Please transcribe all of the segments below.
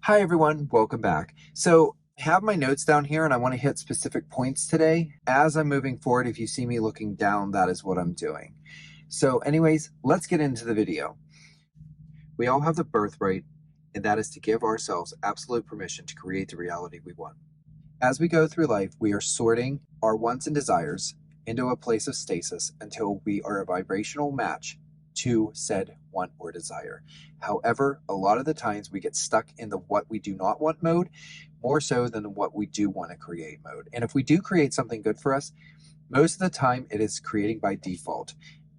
Hi everyone, welcome back. So I have my notes down here and I want to hit specific points today. As I'm moving forward, if you see me looking down, that is what I'm doing. So anyways, let's get into the video. We all have the birthright, and that is to give ourselves absolute permission to create the reality we want. As we go through life, we are sorting our wants and desires into a place of stasis until we are a vibrational match to said want or desire. However, a lot of the times we get stuck in the what we do not want mode more so than what we do want to create mode. And if we do create something good for us, most of the time it is creating by default.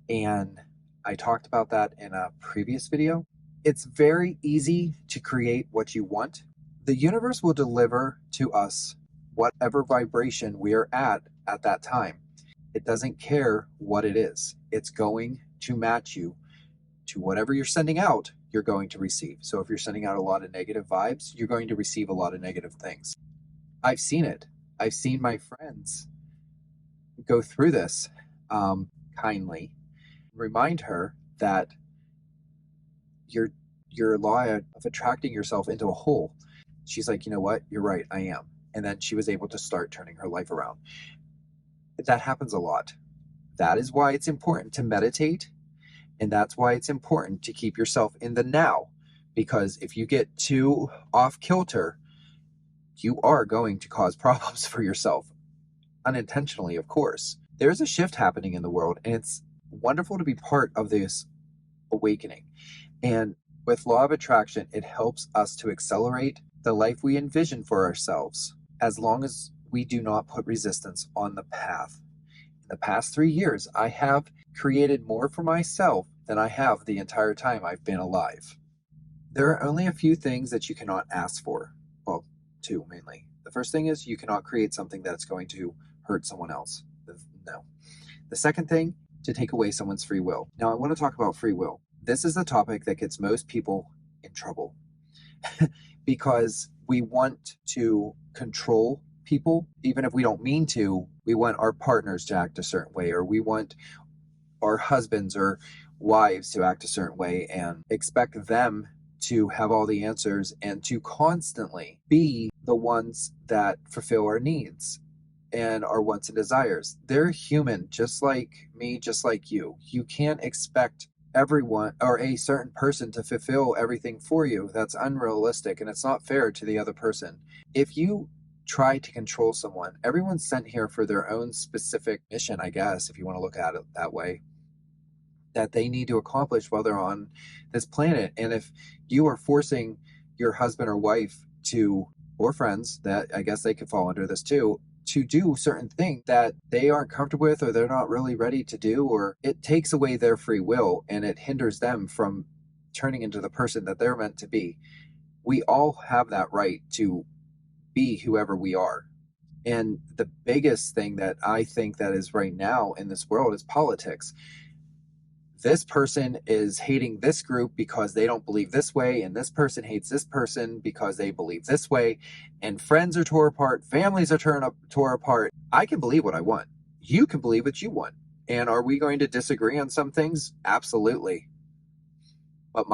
And I talked about that in a previous video. It's very easy to create what you want. The universe will deliver to us whatever vibration we are at that time. It doesn't care what it is. It's going to match you to whatever you're sending out, you're going to receive. So if you're sending out a lot of negative vibes, you're going to receive a lot of negative things. I've seen it. I've seen my friends go through this. Kindly remind her that your law of attracting yourself into a hole. She's like, you know what? You're right. I am. And then she was able to start turning her life around. That happens a lot. That is why it's important to meditate. And that's why it's important to keep yourself in the now. Because if you get too off kilter, you are going to cause problems for yourself. Unintentionally, of course. There's a shift happening in the world, and it's wonderful to be part of this awakening. And with law of attraction, it helps us to accelerate the life we envision for ourselves, as long as we do not put resistance on the path. In the past 3 years, I have created more for myself than I have the entire time I've been alive. There are only a few things that you cannot ask for. Well, two mainly. The first thing is you cannot create something that's going to hurt someone else. No. The second thing, to take away someone's free will. Now, I want to talk about free will. This is the topic that gets most people in trouble because we want to control people, even if we don't mean to. We want our partners to act a certain way, or we want our husbands or wives to act a certain way and expect them to have all the answers and to constantly be the ones that fulfill our needs and our wants and desires. They're human, just like me, just like you. You can't expect everyone or a certain person to fulfill everything for you. That's unrealistic and it's not fair to the other person. If you try to control someone, everyone's sent here for their own specific mission, I guess, if you want to look at it that way, that they need to accomplish while they're on this planet. And if you are forcing your husband or wife to, or friends, that I guess they could fall under this too, to do certain things that they aren't comfortable with or they're not really ready to do, or it takes away their free will and it hinders them from turning into the person that they're meant to be. We all have that right to be whoever we are. And the biggest thing that I think that is right now in this world is politics. This person is hating this group because they don't believe this way, and this person hates this person because they believe this way, and friends are tore apart, families are tore apart. I can believe what I want. You can believe what you want. And are we going to disagree on some things? Absolutely. But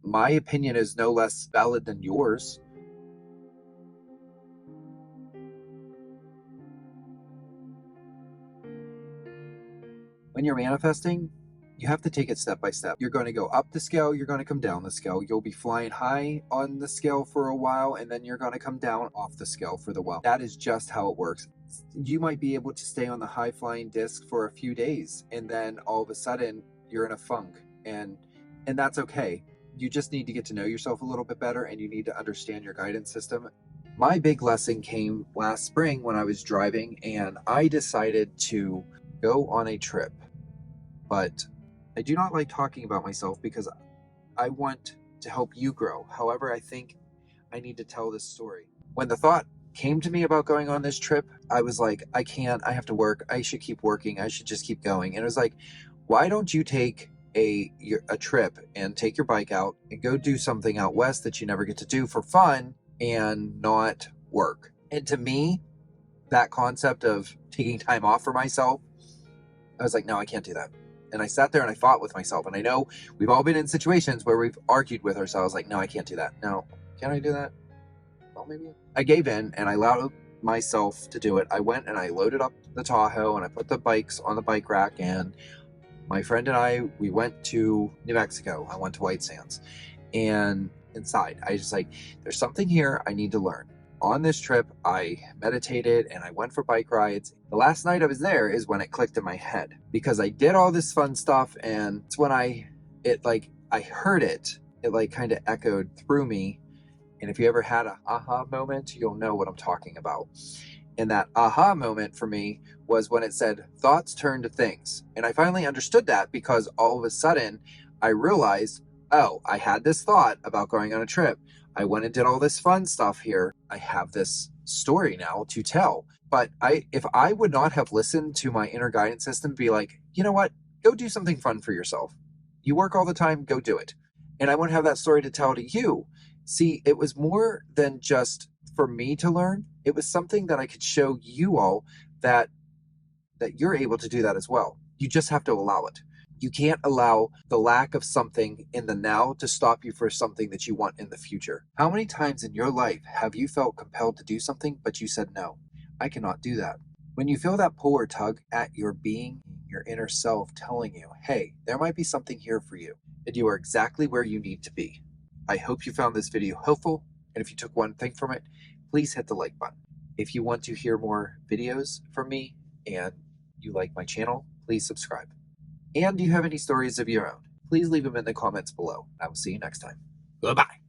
my opinion is no less valid than yours. When you're manifesting, you have to take it step by step. You're going to go up the scale, you're going to come down the scale. You'll be flying high on the scale for a while, and then you're going to come down off the scale for the while. That is just how it works. You might be able to stay on the high flying disc for a few days, and then all of a sudden you're in a funk, and that's okay. You just need to get to know yourself a little bit better, and you need to understand your guidance system. My big lesson came last spring when I was driving, and I decided to go on a trip. But I do not like talking about myself because I want to help you grow. However, I think I need to tell this story. When the thought came to me about going on this trip, I was like, I can't, I have to work. I should keep working. I should just keep going. And it was like, why don't you take a trip and take your bike out and go do something out west that you never get to do for fun and not work? And to me, that concept of taking time off for myself, I was like, no, I can't do that. And I sat there and I fought with myself. And I know we've all been in situations where we've argued with ourselves like, no, I can't do that. No, can I do that? well, maybe I gave in and I allowed myself to do it. I went and I loaded up the Tahoe and I put the bikes on the bike rack, and my friend and I, we went to New Mexico. I went to White Sands, and inside, I just like, there's something here I need to learn. On this trip, I meditated and I went for bike rides. The last night I was there is when it clicked in my head, because I did all this fun stuff, and it's when I heard it. It like kind of echoed through me. And if you ever had a aha moment, you'll know what I'm talking about. And that aha moment for me was when it said, thoughts turn to things. And I finally understood that, because all of a sudden I realized, oh, I had this thought about going on a trip. I went and did all this fun stuff here. I have this story now to tell. But if I would not have listened to my inner guidance system, be like, you know what, go do something fun for yourself. You work all the time, go do it. And I wouldn't have that story to tell to you. See, it was more than just for me to learn. It was something that I could show you all that you're able to do that as well. You just have to allow it. You can't allow the lack of something in the now to stop you for something that you want in the future. How many times in your life have you felt compelled to do something, but you said, no, I cannot do that? When you feel that pull or tug at your being, your inner self telling you, hey, there might be something here for you, and you are exactly where you need to be. I hope you found this video helpful, and if you took one thing from it, please hit the like button. If you want to hear more videos from me and you like my channel, please subscribe. And do you have any stories of your own? Please leave them in the comments below. I will see you next time. Goodbye.